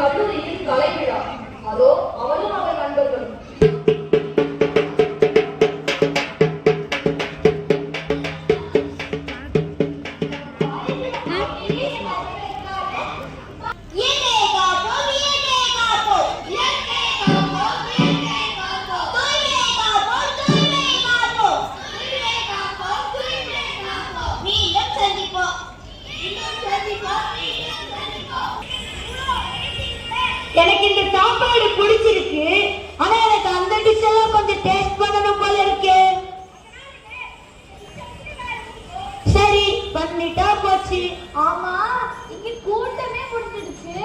கல்லூரியில் கலை விழா. அதோ அவரும் அவர் நண்பர்களும். எனக்கு இந்த சாப்பாடு பிடிச்சிருக்கு. ஆனா எனக்கு அந்த டிஷ் எல்லாம் கொஞ்சம் டேஸ்ட் பண்ணணும் போல இருக்கு. சரி பண்ணிட்டா போச்சு. ஆமா, இங்க கூட்டமே முடிஞ்சிடுச்சு.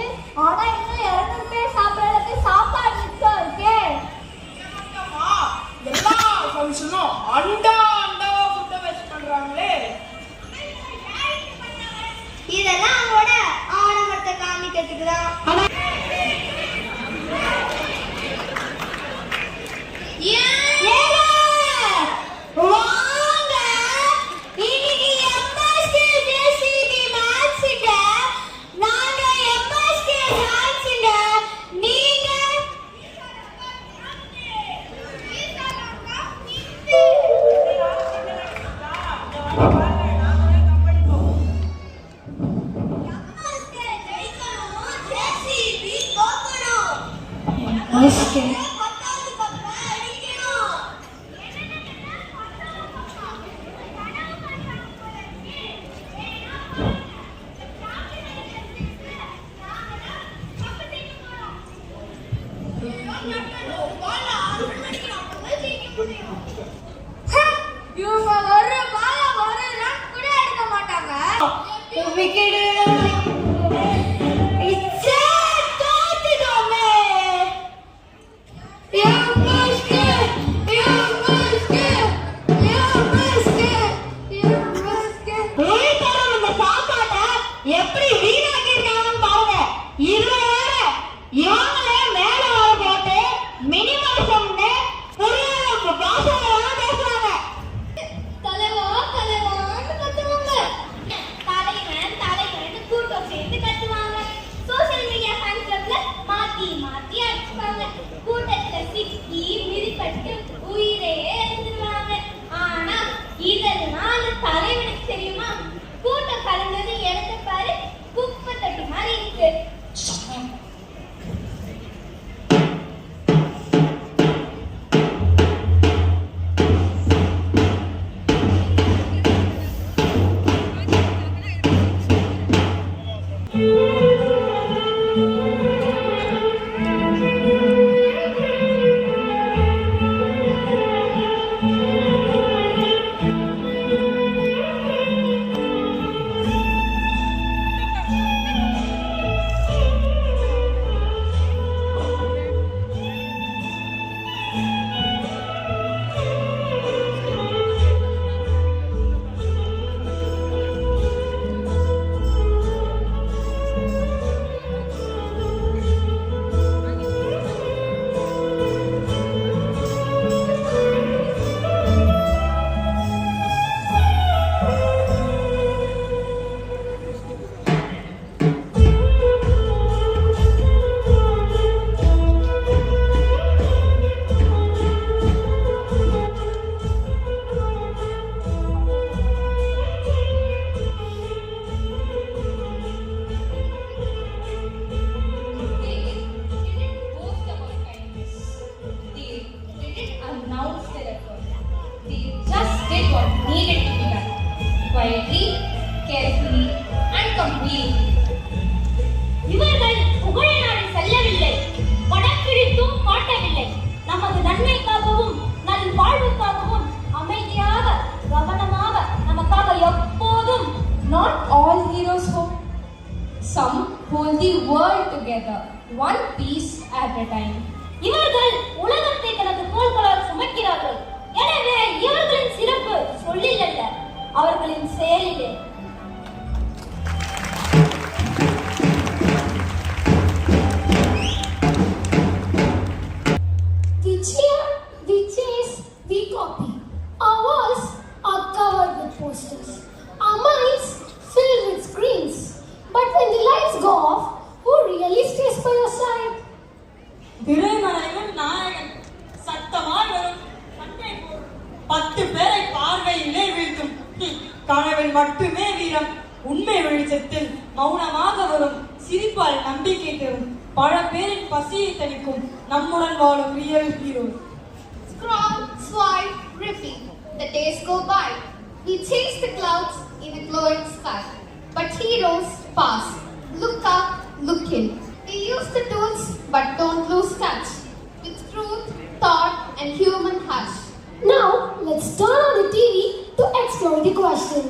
ஆனா இன்னும் 200 பேர் சாப்பிடறதுக்கு சாப்பாடு மிச்சம் இருக்கே. எல்லா ஃபங்க்ஷனும் அண்டாவா ஃபுட்ட வேஸ்ட் பண்றாங்களே. இதெல்லாம் அவங்களோட ஆடம்பரத்தை காமிக்கிறதுக்கு தான். quietly, carefully and completely. இவர்கள் புகழநாடு செல்லவில்லை, படம் பிடித்தும் காட்டவில்லை. நமது நன்மைக்காகவும் நல் வாழ்வுக்காகவும் அமைதியாக கவனமாக நமக்காக எப்போதும். Not all heroes hope. Some hold the world together, one piece at a time. இவர்கள் உலகத்தை தனது தோள்களால் சுமக்கிறார்கள். எனவே இவர்களின் சிறப்பு சொல்லில் அல்ல, அவர்களின் செயலிலே. We cheer, we chase, we copy. Our walls are covered with posters. Our minds filled with screens. But when the lights go off, who really stays for your பஞ்சத்தில் மௌனமாக வரும் சிரிப்பால் நம்பிக்கை தரும் பல பேரின் பசியை தணிக்கும் நம்முடன் வாழும் real hero. Scroll, swipe, repeat. The days go by. We chase the clouds in a glowing sky. But heroes pass. Look up, look in. We use the tools but don't lose touch with truth, thought and human hush. Now, let's turn on the TV to explore the question.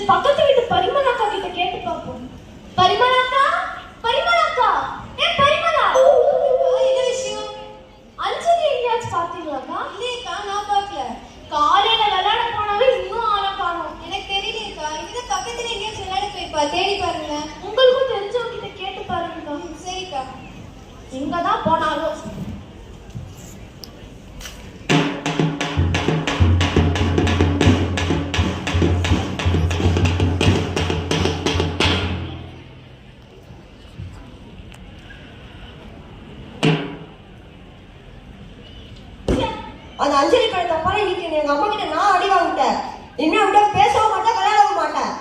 பக்கத்து வீட்டு பரிமளாக்கா கிட்ட கேட்டு பாப்போம். பரிமளாக்கா, பரிமளாக்கா, பரிமளா, என்ன விஷயம்? அஞ்சலி எங்கேயாச்சும் பாத்தீங்களாக்கா? இல்லையக்கா, நான் பார்க்கல. காலையில விளையாட போனாவே இன்னும் ஆளை காணோம். எனக்கு தெரியலையக்கா, இங்க பக்கத்துல எங்கேயாச்சும் விளையாட போயிருப்பா, தேடி பாருங்க. உங்களுக்கும் தெரிஞ்சவங்க கிட்ட கேட்டு பாருங்கக்கா. சரிக்கா. எங்கதான் போனாலும் அந்த அஞ்சலி படத்தை அப்புறம் இன்னைக்கு எங்க அம்மா கிட்ட நான் அடி வாங்கிட்டேன். இன்னும் விட பேசவும் மாட்டேன், விளையாடவும் மாட்டேன்.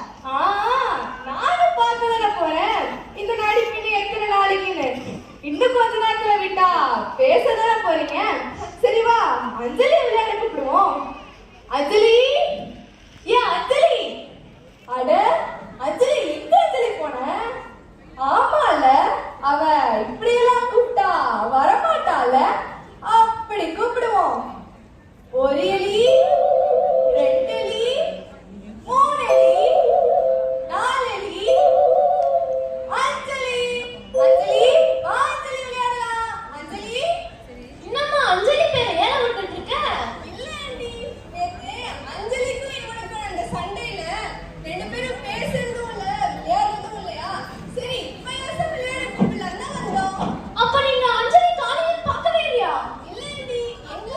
நானும் பார்க்கதானே போறேன் இந்த நடிப்பின்னு எத்தனை நாளைக்குன்னு. இன்னும் கொஞ்ச நேரத்துல விட்டா பேசதானே போறீங்க. சரி வா, அஞ்சலி விளையாட கூப்பிடுவோம். அஞ்சலி, ஏன் அஞ்சலி? அட அஞ்சலி, எங்க அஞ்சலி போன? ஆமால, அவ இப்படியெல்லாம் கூப்பிட்டா வரமாட்டால. அப்படி கூப்பிடுவோம். ஒரு எலி, ரெண்டு எலி, மூணு எலி, நாலு எலி, அஞ்சலி. அஞ்சலி, வா அஞ்சலி விளையாடலாம். அஞ்சலி, என்னம்மா அஞ்சலி பேரை ஏன் விட்டுட்டு இருக்க? இல்ல ஆண்டி, நேத்து அஞ்சலிக்கும் இவனுக்கும் அந்த சண்டையில ரெண்டு பேரும் பேசுறதும் இல்ல விளையாடுறதும் இல்லையா. சரி, இப்ப ஏன் விளையாட கூப்பிடலாம் தான் வந்தோம். அப்ப நீங்க அஞ்சலி காலையில் பார்க்கவே இல்லையா? இல்ல ஆண்டி, அங்க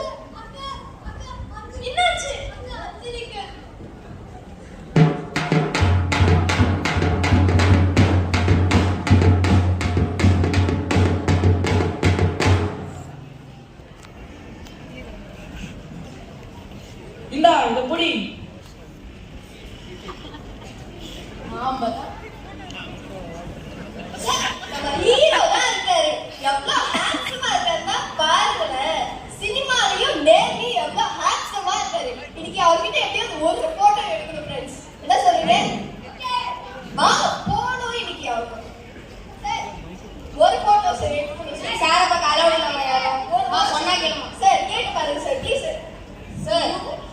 என்னாச்சு? அஞ்சலிக்கு இந்தா இந்த புடி. ஹீரோ தான் இருக்காரு. எவ்வளவு ஹேண்ட்ஸமா இருக்காருன்னா பாருங்களேன். சினிமாலையும் நேர்லயும் எவ்வளவு ஹேண்ட்ஸமா இருக்காரு. இன்னைக்கு அவர்கிட்ட எப்படியாவது ஒரு போட்டோ எடுக்கணும் ஃப்ரெண்ட்ஸ். என்ன சொல்றீங்க? வாங்க போனோம் இன்னைக்கு அவருக்கு. ஒரு போட்டோ சரி எடுக்கணும் சார். சார பார்க்க அலோடு இல்லாம யாரும் சொன்னா கேளுமா சார்? கேட்டு பாருங்க சார், ப்ளீஸ் சார். சார்,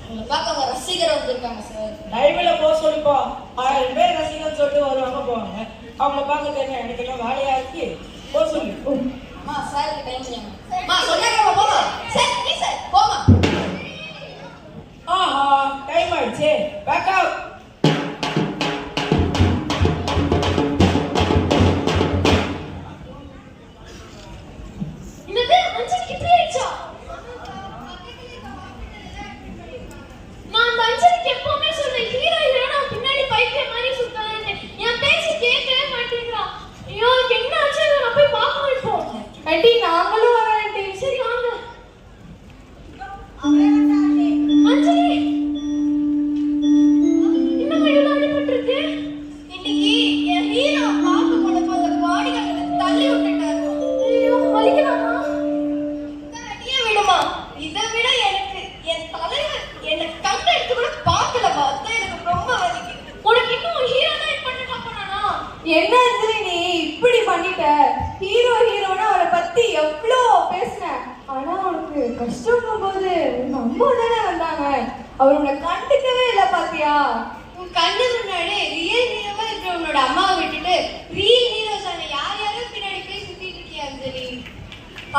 உங்களை பார்க்க அவங்க ரசிகர் வந்திருக்காங்க சார். டைம்ல போக சொல்லிப்பா. 1000 பேர் ரசிகர் சொல்லிட்டு வருவாங்க போவாங்க. அவங்கள பார்க்க தெரியும். எனக்கு என்ன வேலையா இருக்கு? போக சொல்லி. அம்மா சார் டைம் இல்லையா? அம்மா சொன்னாங்க போமா சார், ப்ளீஸ் சார் போமா. ஆஹா, டைம் ஆயிடுச்சு. Pack out. என்னது அஞ்சலிக்கு இப்படி ஆயிடுச்சா? நான் அந்த அஞ்சலிக்கு எப்பவுமே சொல்றேன், ஹீரோ இல்லைன்னா பின்னாடி பைத்தியம் மாதிரி சுத்தான்னு. என் பேச்சு கேட்கவே மாட்டேங்கிறா. ஐயோ, என்ன ஆச்சு? நான் போய் பார்க்கணும் இப்போ. ஆண்டி, நாங்களும் வரோம் ஆண்டி. சரி வாங்க. அஞ்சலி, என்ன அஞ்சலி நீ இப்படி பண்ணிட்ட? ஹீரோனா அவரை பத்தி எவ்வளோ பேசின. ஆனா அவனுக்கு கஷ்டம் போகும்போது உங்க அம்மா தானே வந்தாங்க. அவர் உன்னை கண்டுக்கவே இல்லை பாத்தியா? உன் கண்ணு முன்னாடி ரியல் ஹீரோவா இருக்கிறவனோட அம்மாவை விட்டுட்டு ரியல் ஹீரோஸான யாரும் பின்னாடி போய் சுத்திட்டு இருக்கியா அஞ்சலி?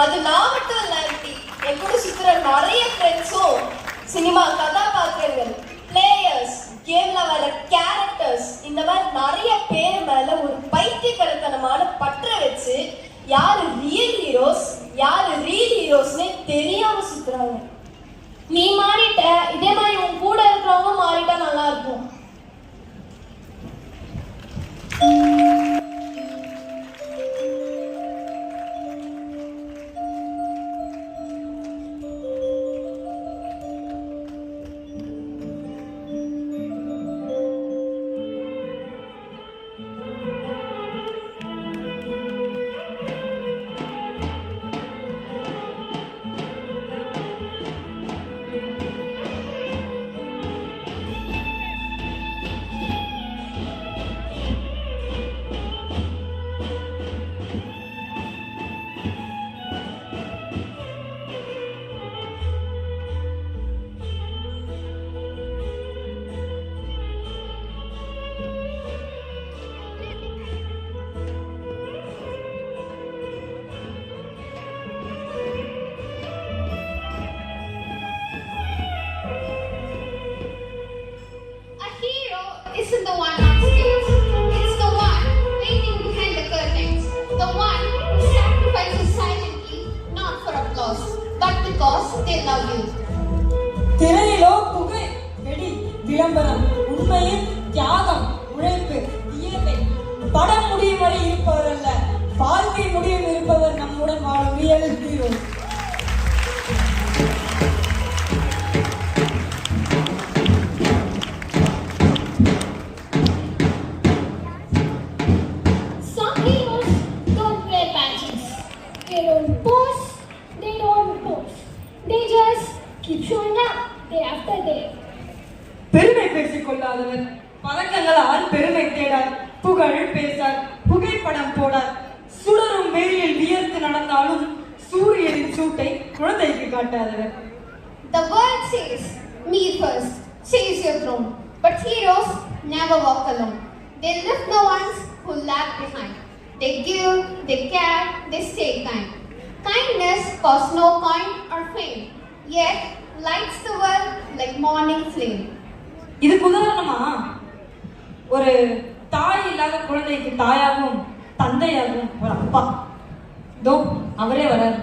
அது நான் மட்டும் இல்ல ஆண்டி, என் கூட சுத்துற நிறைய ஃப்ரெண்ட்ஸும் சினிமா கதாபாத்திரங்கள், பிளேயர்ஸ், கேம்ல வர கேரக்டர்ஸ், இந்த மாதிரி நிறைய பேர் மேல ஒரு பைத்தியக்காரத்தனமான பற்ற வச்சு யாரு ரியல் ஹீரோஸ் யாரு ரியல் ஹீரோஸ்னே தெரியாம சுத்துறாங்க. நீ மாறிட்ட, இதே மாதிரி உன் கூட இருக்கிறவங்க மாறிட்டா நல்லா இருக்கும். Isn't the one on stage. It's the one waiting behind the curtains. The one who sacrifices silently, not for applause, but because they love you. திரையிலோ புகை, வெடி, விளம்பரம், உண்மையில் தியாகம், உழைப்பு, இயற்கை. படம் முடியும் வரை இருப்பவர் அல்ல, வாழ்க்கை முடியும் இருப்பவர் நம்முடன் வாழும் real hero. They don't pose, they don't pose. They just keep showing up day after day. பெருமை பேசிக் கொள்ளாதவர் பதக்கங்களால் பெருமை தேடார், புகழ் பேசார், புகைப்படம் போடார். சுடரும் வெயிலில் வியர்த்து நடந்தாலும் சூரியனின் சூட்டை குழந்தைக்கு காட்டாதவர். The world says, me first, chase your throne. But heroes never walk alone. They lift the ones who lag behind. They give, they care, they stay kind. Kindness costs no coin or fame, yet lights the world like morning flame. இதுக்கு உதாரணமா ஒரு தாய் இல்லாத குழந்தைக்கு தாயாகவும் தந்தையாகவும் ஒரு அப்பா. தோ அவரே வராரு.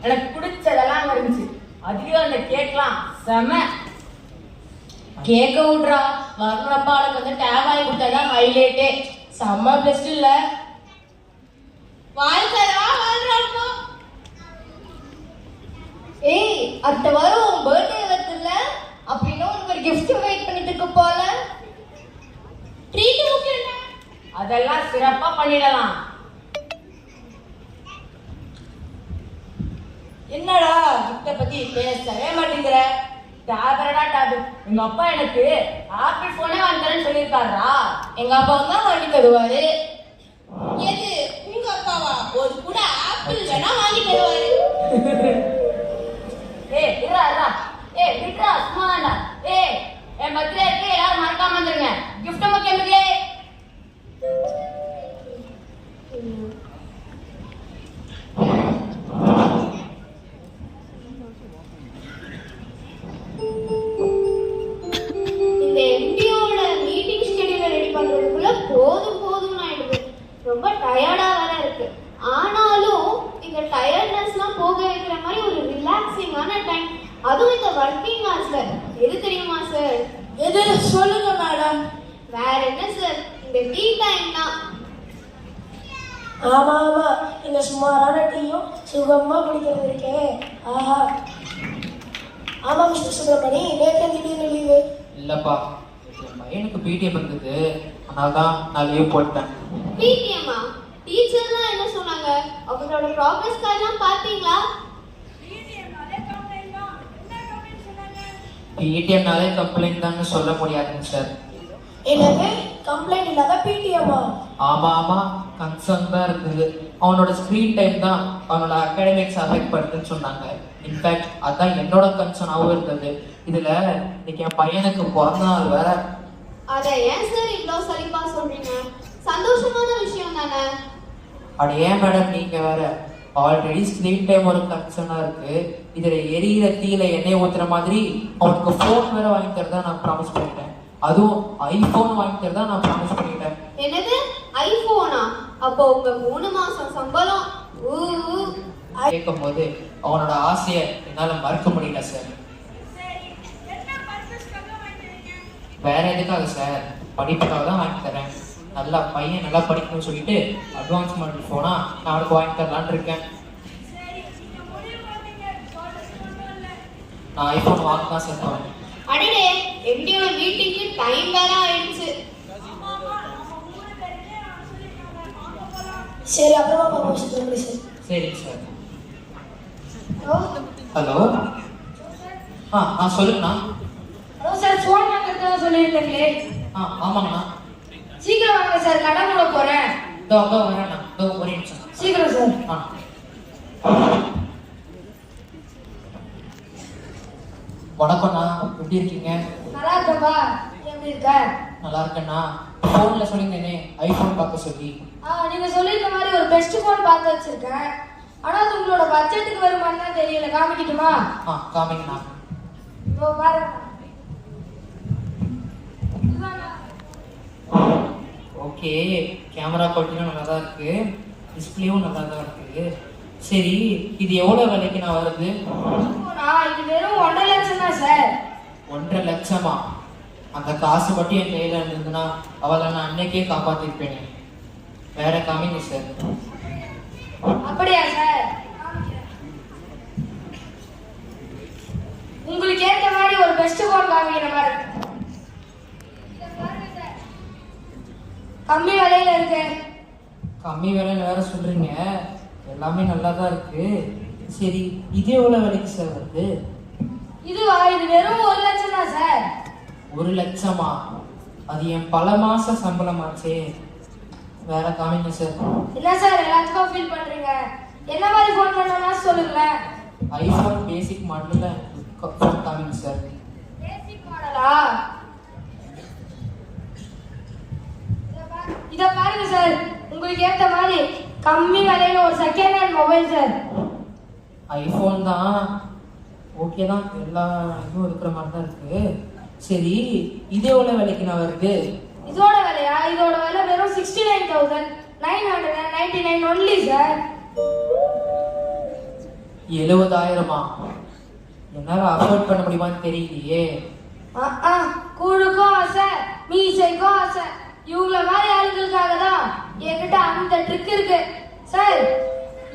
எனக்கு பிடிச்சதெல்லாம் இருந்துச்சு. அதுலயும் அந்த கேக்லாம் செம. கேக்க விட்றா, வரணும்ப்பா. அவளுக்கு வந்து டேப் வாங்கி கொடுத்தாதான் ஹைலைட்டே. செம்ம பெஸ்ட் இல்ல? வாழ்க்கைதான் வாழ்றாப்போ. ஏய், அடுத்த வாரம் உன் பர்த்டே வருதுல்ல, அப்படின்னா உனக்கு ஒரு gift வெயிட் பண்ணிட்டு இருக்க போல. ட்ரீட் முக்கியம். அதெல்லாம் சிறப்பா பண்ணிடலாம். என்னடா கிஃப்ட பத்தி பேசவே மாட்டேங்கிற? டேபரடா டேப். எங்க அப்பா எனக்கு ஆப்பிள் போனே வாங்கி தரேன்னு சொல்லியிருக்காரா. எங்க அப்பா தான் வாங்கி தருவாரு. எது உங்க அப்பாவா? ஒரு கூட ஆப்பிள் வேணா வாங்கி தருவாரு. விட்ரா சும்மா வேண்டா. என் பர்த்டே இருக்கு, எல்லாரும் மறக்காம வந்துருங்க. கிஃப்ட் முக்கியம் இல்லையே. இந்த எம்டியோட மீட்டிங் ஷெட்யூலை ரெடி பண்றதுக்குள்ள போதும்னு ஆயிடுது. ரொம்ப டயர்டா வேற இருக்கு. ஆனாலும் இந்த டயர்ட்னஸ்லாம் போக வைக்கிற மாதிரி ஒரு ரிலாக்ஸிங்கான டைம், அதுவும் இந்த ஒர்க்கிங் ஹவர்ஸ்ல. எது தெரியுமா சார்? எது சொல்லுங்க மேடம். வேற என்ன சார், இந்த டீ டைம் தான். ஆமா இந்த சுமாரான டீயும் சுகமா குடிக்கிறது இருக்கே, ஆஹா. ஆமா மிஸ்டர் சுப்ரமணி, நேற்று திடீர்னு லீவு? இல்லப்பா, என் பையனுக்கு பிடிஎம் இருந்தது, அதனால தான் நான் லீவ் போட்டேன். பிடிஎம்மா? டீச்சர்லாம் என்ன சொன்னாங்க? அவங்களோட ப்ராக்ரஸ் கார்டெல்லாம் பார்த்தீங்களா? பிடிஎம்னாலே கம்ப்ளைண்ட் தான்னு சொல்ல முடியாதுங்க சார். என்னது கம்ப்ளைண்ட் இல்லாத பிடிஎம்மா? ஆமா கன்சர்ன் தான் இருக்குது. அவனோட ஸ்க்ரீன் டைம் தான் அவனோட அகாடமிக்ஸ் அஃபெக்ட் பண்ணுதுன்னு சொன்னாங்க. இன்ஃபேக்ட் அதான் என்னோட கன்சர்னாகவும் இருந்தது. இதுல இன்னைக்கு என் பையனுக்கு பிறந்த நாள் வேற. அதை ஏன் சார் இவ்வளோ சலிப்பா சொல்றீங்க? சந்தோஷமான விஷயம் தானே. அட ஏன் மேடம் நீங்க வேற, ஆல்ரெடி ஸ்க்ரீன் டைம் ஒரு கன்சர்னா இருக்கு. இதுல எரியிற தீயில எண்ணெய் ஊத்துற மாதிரி அவனுக்கு போன் வேற வாங்கி தரதா நான் ப்ராமிஸ் பண்ணிட்டேன். அதுவும் ஐபோன் வாங்கி தரதா நான் ப்ராமிஸ் பண்ணிட்டேன். என்னது ஐபோனா? அப்போ உங்க 3 மாசம் சம்பளம் கேட்கும் போது அவனோட ஆசையை என்னால மறக்க முடியல சார். வேற எதுக்காக சார், படிப்புக்காக தான் வாங்கி தரேன். நல்லா பையன் நல்லா படிக்கணும்னு சொல்லிட்டு அட்வான்ஸ் மாடல் போனா நான் அவனுக்கு வாங்கி தரலான்னு இருக்கேன். நான் ஐபோன் வாங்க தான் சார் போறேன். அடடே, எம்டியோட மீட்டிங்க்கு டைம் வேற ஆயிடுச்சு. சரி அப்புறமா பார்ப்போம் சுப்ரமணி சார். சரிங்க சார். ஹலோ சொல்லுங்கண்ணா. ஹலோ சார், ஃபோன் வாங்குறதா சொல்லியிருந்தீங்களே? ஆமாங்கண்ணா. சீக்கிரம் வாங்க சார், கடை மூட போறேன். இதோ வரேண்ணா, இதோ ஒரே நிமிஷம். சீக்கிரம் சார். வணக்கம்ண்ணா, எப்படி இருக்கீங்க? நல்லா இருக்கப்பா, எப்படி இருக்க? நல்லா இருக்கேண்ணா. ஃபோனில் சொல்லியிருந்தேனே ஐஃபோன் பார்க்க சொல்லி. நீங்க சொல்லியிருக்க மாதிரி ஒரு பெஸ்ட் ஃபோன் பார்த்து வச்சிருக்கேன். ஆனா அது உங்களோட பட்ஜெட்டுக்கு வருமானு தான் தெரியல. காமிக்கட்டுமா? காமிங்கண்ணா. இதோ பாருங்க. ஓகே, கேமரா குவாலிட்டியும் நல்லா தான் இருக்கு, டிஸ்பிளேவும் நல்லா தான் இருக்கு. சரி, இது எவ்வளோ விலைக்கு நான் வருது? இது வெறும் 1.5 லட்சம் தான் சார். 1.5 லட்சமா? அந்த காசு மட்டும் என் கையில் இருந்ததுன்னா அவளை நான் அன்னைக்கே காப்பாற்றிருப்பேனே. வேற காமிங்க சார். அப்படியா சார்? உங்களுக்கு ஏற்ற மாதிரி ஒரு பெஸ்ட் ஃபோன் காமிக்கிற மாதிரி கம்மி விலையில இருக்கு. கம்மி விலைன்னு வேற சொல்றீங்க, எல்லாமே நல்லா தான் இருக்கு. சரி, இது எவ்வளோ விலைக்கு சார் வருது? இதுவா? இது வெறும் 1 லட்சம் தான் சார். 1 லட்சமா? அது என் பல மாச சம்பளமாச்சே. வேற காமிங்க சார். என்ன சார் எல்லாத்துக்கும் ஃபீல் பண்றீங்க? என்ன மாதிரி ஃபோன் பண்ணணும்னா சொல்லுங்களேன். ஐபோன் பேசிக் மாடல்ல ஃபோன் காமிங்க சார். பேசிக் மாடலா? இத பாருங்க சார், உங்களுக்கு ஏத்த மாதிரி கம்மி விலையில ஒரு second hand mobile sir. IPhone தான், ஓகே தான், எல்லா இதுவும் இருக்கிற மாதிரி தான் இருக்கு. சரி, இது எவ்வளோ விலைக்கு நான் வருது? இதோட விலையா? இதோட விலை வெறும் 69,999 ஒன்லி சார். 70,000மா? என்னால் அஃபோர்ட் பண்ண முடியுமான்னு தெரியலையே. கூழுக்கும் ஆசை, மீசைக்கும் ஆசை. இவங்கள மாதிரி ஆளுங்களுக்காக தான் என்கிட்ட அந்த ட்ரிக் இருக்கு சார்.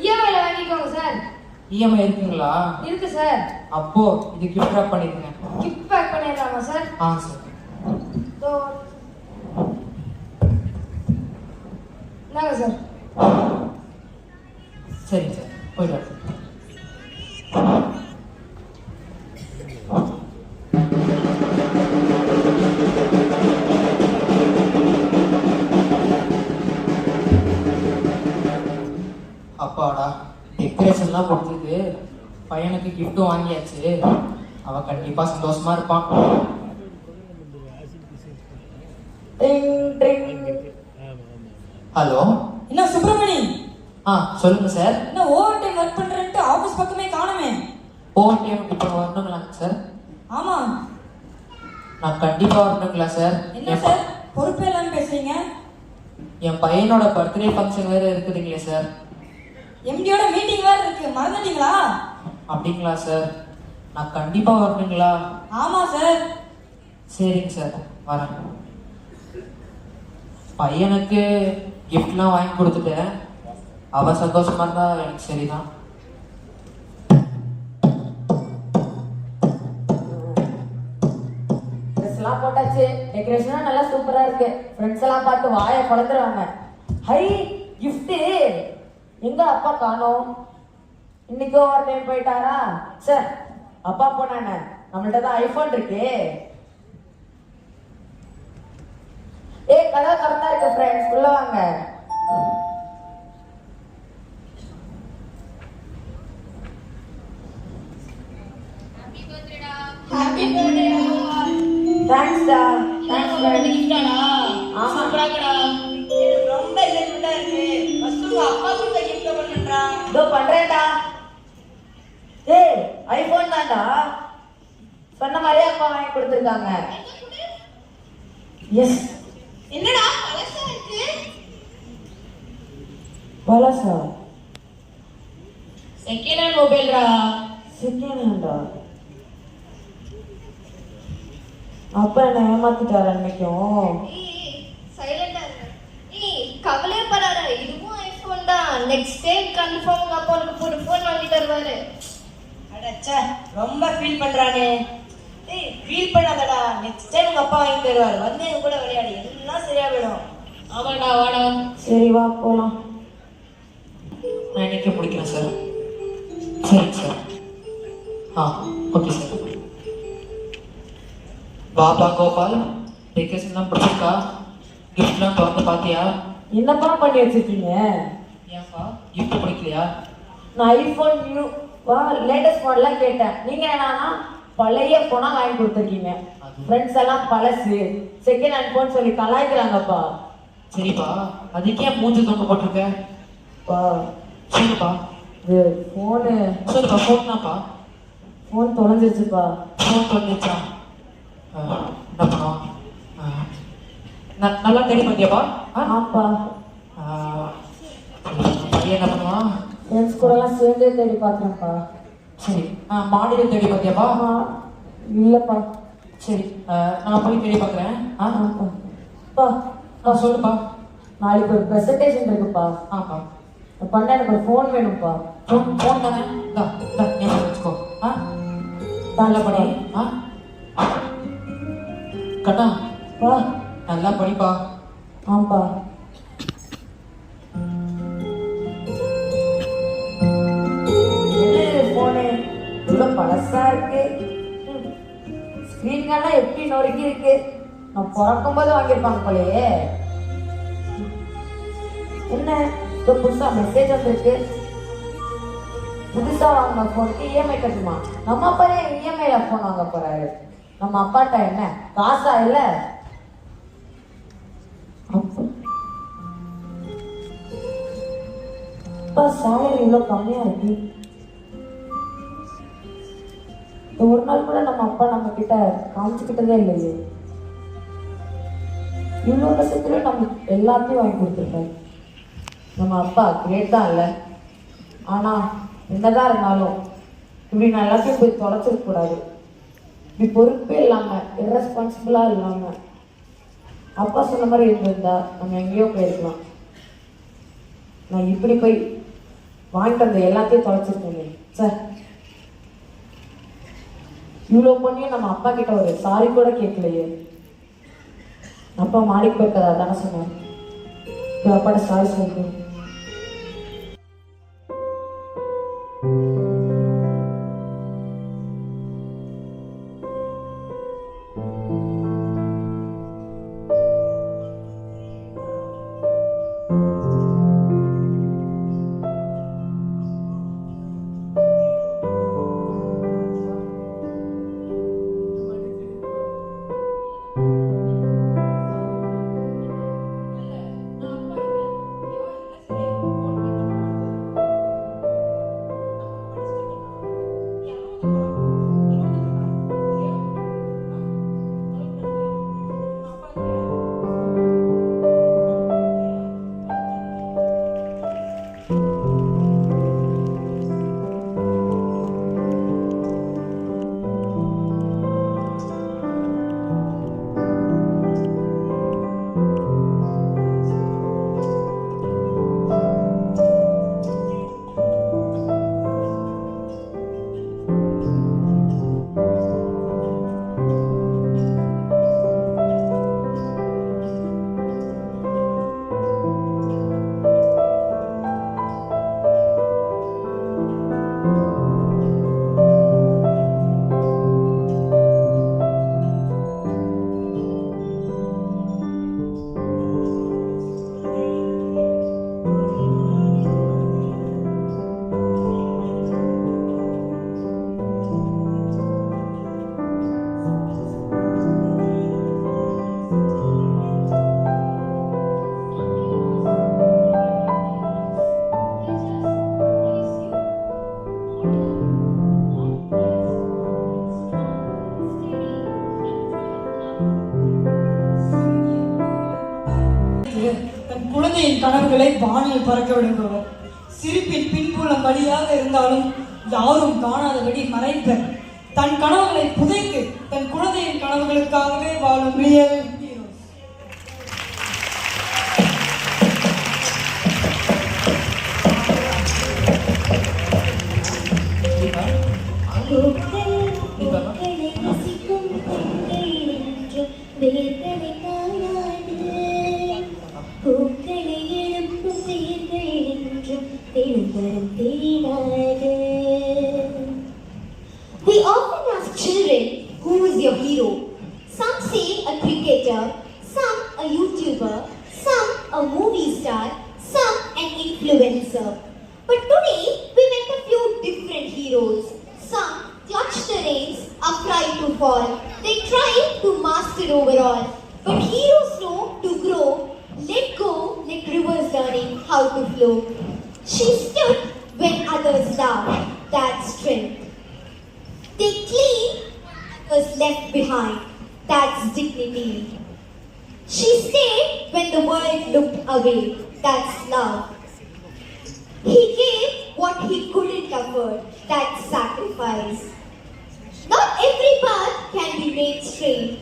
இஎம்ஐல வாங்கிக்கோங்க சார். இஎம்ஐ இருக்குங்களா? இருக்கு சார். அப்போ இது கிஃப்ட் ராப் பண்ணிருங்க. கிஃப்ட் பேக் பண்ணிடலாமா சார்? சார். இந்தாங்க சார். சரிங்க சார், போயிட்டு இன்விடேஷன்லாம் கொடுத்துருக்கு. பையனுக்கு கிஃப்ட்டும் வாங்கியாச்சு. அவன் கண்டிப்பா சந்தோஷமா இருப்பான். ஹலோ, என்ன சுப்பிரமணி, சொல்லுங்க சார். என்ன ஓவர் டைம் ஒர்க் பண்றேன்ட்டு ஆபீஸ் பக்கமே காணுமே? ஓவர் டைம் இப்போ வரணுங்களாங்க சார்? ஆமா. நான் கண்டிப்பா வரணுங்களா சார்? என்ன சார் பொறுப்பே இல்லாம பேசுறீங்க? என் பையனோட பர்த்டே ஃபங்க்ஷன் வேற இருக்குதுங்களே சார். எம்டியோட மீட்டிங் வேற இருக்கு, மறந்துட்டீங்களா? அப்படிங்களா சார்? நான் கண்டிப்பா வரணுங்களா? ஆமா சார். சரிங்க சார், வரேன். பையனுக்கு கிஃப்ட்லாம் வாங்கி கொடுத்துட்டேன். அவ சந்தோஷமா இருந்தா எனக்கு சரிதான். ட்ரெஸ் எல்லாம் போட்டாச்சு, டெக்கரேஷனும் நல்லா சூப்பரா இருக்கு. ஃப்ரெண்ட்ஸ் எல்லாம் பார்த்து வாயை பழந்துருவாங்க. ஹை, கிஃப்ட் எங்க அப்பா காணோம்? இன்னைக்கு ஓவர் டைம் போயிட்டாரா? சார், அப்பா போனானே, நம்மள்ட்ட தான் ஐபோன் இருக்கு. கதா கரெக்டா இருக்கு ஃப்ரெண்ட்ஸ், உள்ள வாங்க. Happy birthday. தேங்க்ஸ் டா. தேங்க்ஸ் கிஃப்டாடா? ஆமா. சூப்பரா இருக்கடா. எனக்கு ரொம்ப எக்ஸைட்மெண்டா இருக்கு. ஃபர்ஸ்ட் உங்க அப்பா கொடுத்த கிஃப்ட் பண்ணுடா. இதோ பண்றேன்டா. ஐபோன் தான்டா, சொன்ன மாதிரியே அப்பா வாங்கி கொடுத்துருக்காங்க. எஸ். என்னடா பழசா இருக்கு? பழசா? செகண்ட் ஹேண்ட் மொபைல்டா. செகண்ட் ஹேண்டா? அப்பா என்ன ஏமாத்திட்டாரு அன்னைக்கும். சைலண்டா இரு. கவலைப்படாத, இதுவும் ஐபோன் தான். நெக்ஸ்ட் டைம் கன்ஃபார்ம் உங்க அப்பா உனக்கு புது ஃபோன் வாங்கி தருவாரு. அடச்சே, ரொம்ப ஃபீல் பண்றானே. ஃபீல் பண்ணாதடா, நெக்ஸ்ட் டைம் உங்க அப்பா வாங்கி தருவாரு. வந்து என் கூட விளையாடு, எல்லாம் சரியா போயிடும். ஆமாடா, வாடா. சரி வா போலாம். நான் இன்னைக்கு முடிக்கிறேன் சார். சரிங்க sir. Okay sir. Baba Gopal, டெக்கரேஷன்லாம் பிடிச்சிருக்கா? கிஃப்ட்லாம் திறந்து பார்த்தியா? என்னப்பா பண்ணி வச்சிருக்கீங்க? ஏன்பா கிஃப்ட் பிடிக்கலையா? நான் ஐபோன் நியூ லேட்டஸ்ட் மாடல்லாம் கேட்டேன். நீங்க என்னன்னா பழைய போனா வாங்கி கொடுத்துருக்கீங்க. ஃப்ரெண்ட்ஸ் எல்லாம் பழசு செகண்ட் ஹேண்ட் போன் சொல்லி கலாய்க்கிறாங்கப்பா. சரிப்பா, அதுக்கே மூஞ்சி தொங்க போட்டிருக்க? சொல்லுப்பா. இது போனு. சொல்லுப்பா, ஃபோன் தான்ப்பா. போன் தொலைஞ்சிருச்சுப்பா. ஃபோன் தொலைஞ்சிருச்சா? என்ன பண்ணுவான்? நல்லா தேடி பார்த்தியாப்பா? ஆப்பா. பையன் என்ன பண்ணுவான்? ஃப்ரெண்ட்ஸ் கூட எல்லாம் சேர்ந்தே தேடி பார்க்குறேன்ப்பா. சரி, மாடியில தேடி பார்த்தியாப்பா? இல்லப்பா. சரி, நான் போய் தேடி பார்க்குறேன். அப்பா சொல்லுப்பா. நாளைக்கு ஒரு ப்ரெசன்டேஷன் இருக்குப்பா. பண்ண எனக்கு ஒரு ஃபோன் வேணும்ப்பா. ஃபோன் தானே? நீ வச்சுக்கோ. நல்லா படி. கண்ணா வா. நல்லா படிப்பா. ஆம்பா. என்ன போனு இவ்வளவு பழசா இருக்கு. ஸ்கிரீன்லாம் எப்படி நொறுக்கி இருக்கு. நான் பிறக்கும் போது வாங்கியிருப்பாங்க போலயே. என்ன இப்போ புதுசா மெசேஜ் வந்திருக்கு. புதுசா வாங்கின போனுக்கு இஎம்ஐ கட்டுமா? நம்ம அப்பாரே இஎம்ஐல போன் வாங்க போறாரு. நம்ம அப்பாட்ட என்ன காசா இல்ல? அப்பா சேலரி இவ்வளவு கம்மியா இருக்கு. ஒரு நாள் கூட நம்ம அப்பா நம்ம கிட்ட காமிச்சுக்கிட்டதே இல்லையே. இவ்வளவு வருஷத்துல நம்ம எல்லாத்தையும் வாங்கி கொடுத்துருக்காரு. நம்ம அப்பா கிரேட் தான் இல்ல. ஆனா என்னதான் இருந்தாலும் இப்படி நான் எல்லாத்தையும் போய் தொலைச்சிருக்க கூடாது. இப்படி பொறுப்பே இல்லாம இர்ரெஸ்பான்சிபிளா இல்லாம அப்பா சொன்ன மாதிரி இருந்திருந்தா நம்ம எங்கேயோ போயிருக்கலாம். நான் இப்படி போய் வாங்கிட்டு வந்த எல்லாத்தையும் தொலைச்சிருக்கேன் சார். இவ்வளோ பண்ணியும் நம்ம அப்பா கிட்ட ஒரு சாரி கூட கேட்கலையே. அப்பா மாடிக்கு போயிருக்கதா தானே சொன்னார். அப்பாட்ட சாரி சொல்லுங்க. தன் குழந்தையின் கனவுகளை வானில் பறக்க விடுபவர். சிரிப்பின் பின்புலம் வழியாக இருந்தாலும் யாரும் காணாதபடி மறைப்பர். தன் கனவுகளை புதைத்து தன் குழந்தையின் கனவுகளுக்காகவே வாழும் real heroes. We often ask children, who is your hero? Some say a cricketer, some a YouTuber, some a movie star, some an influencer. But today, we met a few different heroes. Some clutch the reins, afraid to fall. They try to master overall. But heroes know to grow, let go like rivers learning how to flow. She stood when others laughed, that's strength. They clean, others left behind, that's dignity. She stayed when the world looked away, that's love. He gave what he couldn't afford, that's sacrifice. Not every path can be made straight.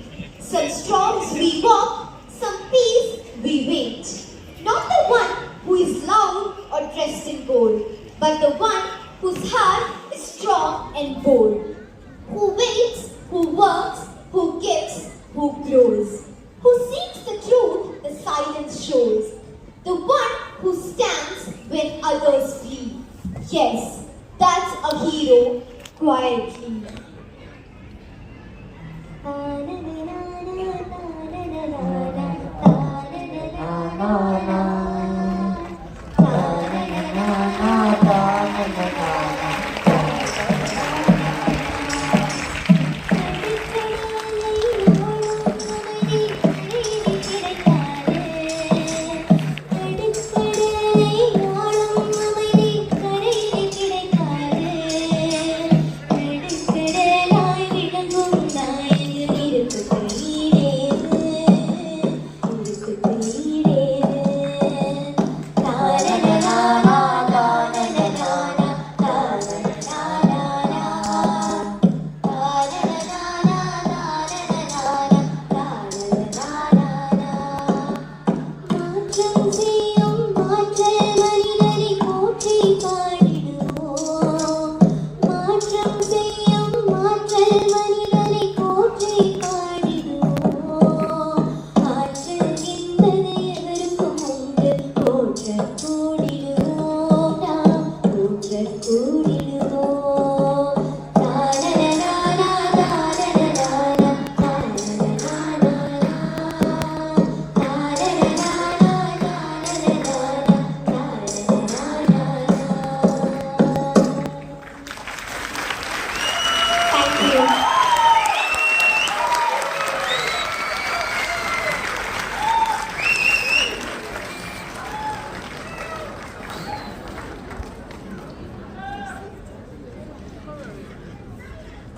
Some storms we walk, some peace we wait. Not the one who is loud or dressed in gold, but the one whose heart is strong and bold. Who waits, who works, who gives, who grows. Who seeks the truth, the silence shows. The one who stands when others flee. Yes, that's a hero quietly.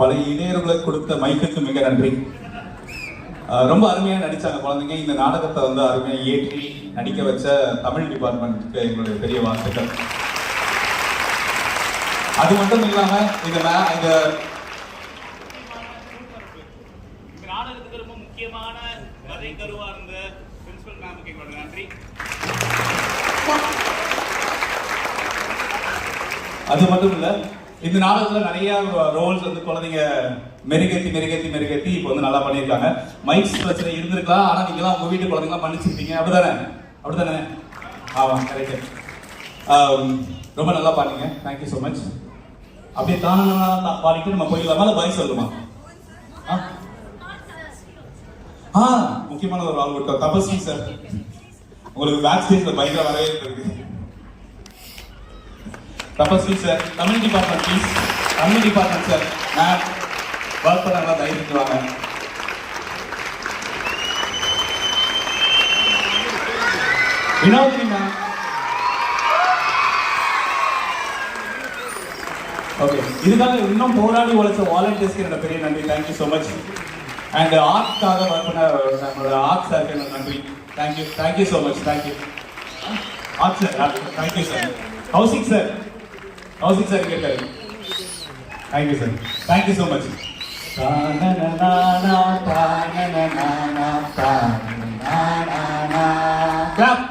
பல இளைஞர்களுக்கு கொடுத்த மைக்குக்கு மிக நன்றி. ரொம்ப அருமையா நடிச்சாங்க குழந்தைங்க. இந்த நாடகத்தை வந்து அருமையா ஏற்றி நடிக்க வச்ச தமிழ் டிபார்ட்மெண்ட்டுக்கு எங்களுடைய பெரிய வாழ்த்துக்கள். அது மட்டும் இல்லாம இந்த நாடகத்துக்கு ரொம்ப முக்கியமான கதை கருவா இருந்த பிரின்சிபல் மேமுக்கு எங்களோட நன்றி. அது மட்டும் இல்ல, இந்த நாடகத்துல நிறைய ரோல்ஸ் வந்து குழந்தைங்க மெருகேத்தி இப்போ வந்து நல்லா பண்ணியிருக்காங்க. மைக்ஸ் பிரச்சனை இருந்திருக்கலாம், ஆனா நீங்க எல்லாம் உங்க வீட்டு குழந்தைங்களாம் பண்ணிச்சிருக்கீங்க. அப்படிதானே? ஆமா, கரெக்ட். ரொம்ப நல்லா பாருங்க. Thank you so much. அப்படியே தானா பாடிட்டு நம்ம போயிடலாமா? பாய் சொல்லுமா? முக்கியமான ஒரு ஆள் விட்டோம், தபஸ்வி சார். உங்களுக்கு பேக் ஸ்டேஜ்ல பைக்ல வரவே இருக்கு. Tapasvi sir, Tamil department please. Tamil department sir, ma'am work பண்ணாங்களா? தயவு வாங்க. வினோதினி மேம். ஓகே, இதுக்காக இன்னும் போராடி உழைச்ச வாலண்டியர்ஸ்க்கு என்னோட பெரிய நன்றி. Thank you so much. அண்ட் ஆர்ட்காக ஒர்க் பண்ண நம்மளோட ஆர்ட் சாருக்கு நன்றி. Thank you so much. Thank you. Art sir thank you sir. Housing sir கேட்டாரு. Thank you sir, thank you so much. Clap.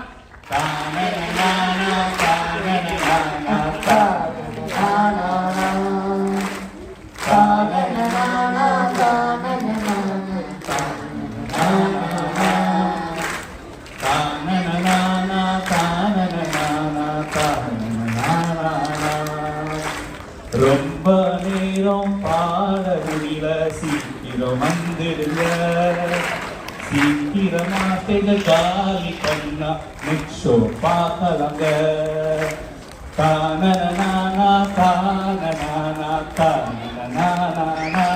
ரொம்ப நேரம் பாட முடியல, சீக்கிரம் வந்துடுங்க, சீக்கிரமா காலி பண்ணா மிச்சோ பார்க்கலாங்க. தானனானா தானனானா தானனானா தானனானா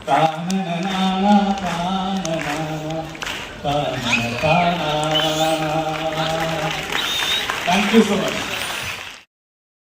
தானனானா தானனானா. Thank you so much.